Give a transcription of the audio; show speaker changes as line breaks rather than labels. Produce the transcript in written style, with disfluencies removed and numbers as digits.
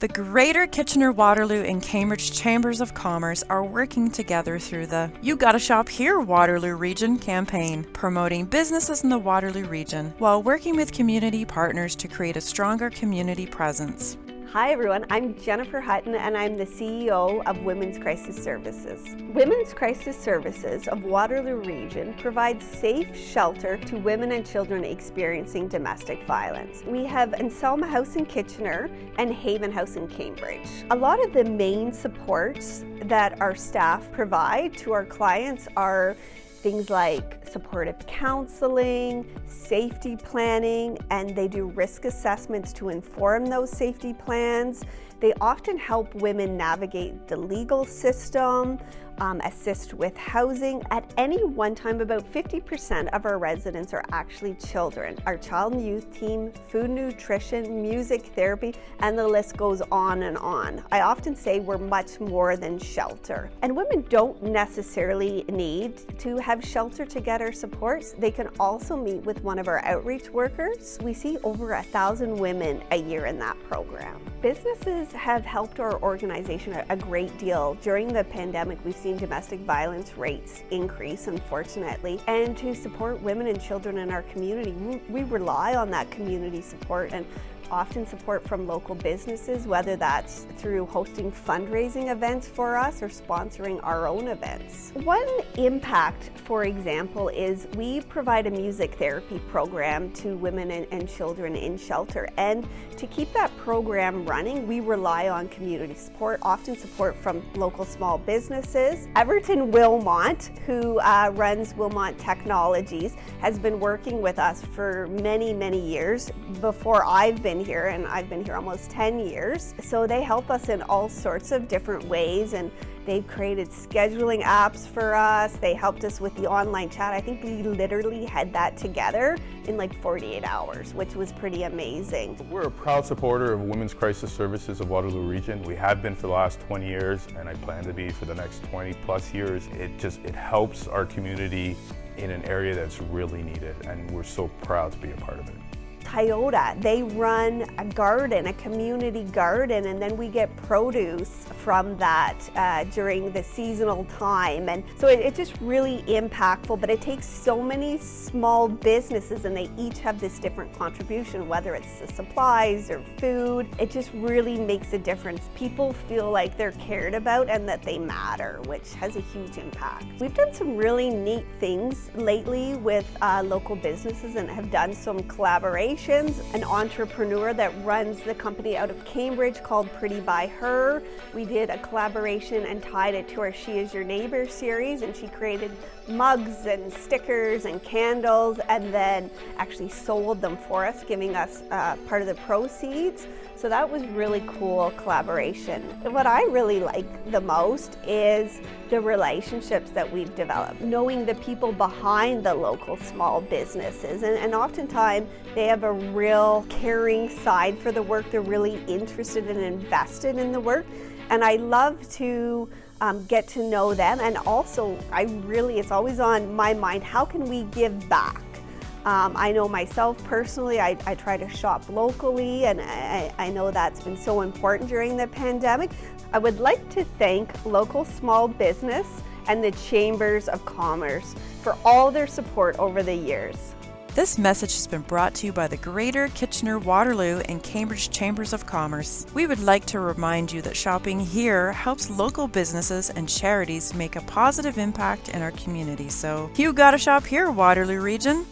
The Greater Kitchener-Waterloo and Cambridge Chambers of Commerce are working together through the You Gotta Shop Here Waterloo Region campaign, promoting businesses in the Waterloo region while working with community partners to create a stronger community presence.
Hi everyone, I'm Jennifer Hutton and I'm the CEO of Women's Crisis Services. Women's Crisis Services of Waterloo Region provides safe shelter to women and children experiencing domestic violence. We have Anselma House in Kitchener and Haven House in Cambridge. A lot of the main supports that our staff provide to our clients are things like supportive counseling, safety planning, and they do risk assessments to inform those safety plans. They often help women navigate the legal system, assist with housing. At any one time, about 50% of our residents are actually children. Our child and youth team, food nutrition, music therapy, and the list goes on and on. I often say we're much more than shelter. And women don't necessarily need to have shelter to get our supports. They can also meet with one of our outreach workers. We see over 1,000 women a year in that program. Businesses have helped our organization a great deal. During the pandemic, we've seen domestic violence rates increase, unfortunately. And to support women and children in our community, we rely on that community support and often support from local businesses, whether that's through hosting fundraising events for us or sponsoring our own events. One impact, for example, is we provide a music therapy program to women and children in shelter. And to keep that program running, we rely on community support, often support from local small businesses. Everton Wilmot, who runs Wilmot Technologies, has been working with us for many, many years before I've been here, and I've been here almost 10 years. So they help us in all sorts of different ways, and they've created scheduling apps for us. They helped us with the online chat. I think we literally had that together in like 48 hours, which was pretty amazing.
We're a proud supporter of Women's Crisis Services of Waterloo Region. We have been for the last 20 years, and I plan to be for the next 20 plus years. It helps our community in an area that's really needed, and we're so proud to be a part of it.
Toyota, they run a garden, a community garden, and then we get produce from that during the seasonal time. And so it's just really impactful, but it takes so many small businesses and they each have this different contribution, whether it's the supplies or food. It just really makes a difference. People feel like they're cared about and that they matter, which has a huge impact. We've done some really neat things lately with local businesses and have done some collaboration. An entrepreneur that runs the company out of Cambridge called Pretty by Her. We did a collaboration and tied it to our She Is Your Neighbor series, and she created mugs and stickers and candles and then actually sold them for us, giving us part of the proceeds. So that was really cool collaboration. What I really like the most is the relationships that we've developed, knowing the people behind the local small businesses. And oftentimes they have a real caring side for the work. They're really interested and invested in the work. And I love to get to know them. And also, it's always on my mind, how can we give back? I know myself personally, I try to shop locally, and I know that's been so important during the pandemic. I would like to thank local small business and the Chambers of Commerce for all their support over the years.
This message has been brought to you by the Greater Kitchener-Waterloo and Cambridge Chambers of Commerce. We would like to remind you that shopping here helps local businesses and charities make a positive impact in our community. So, you gotta shop here, Waterloo Region.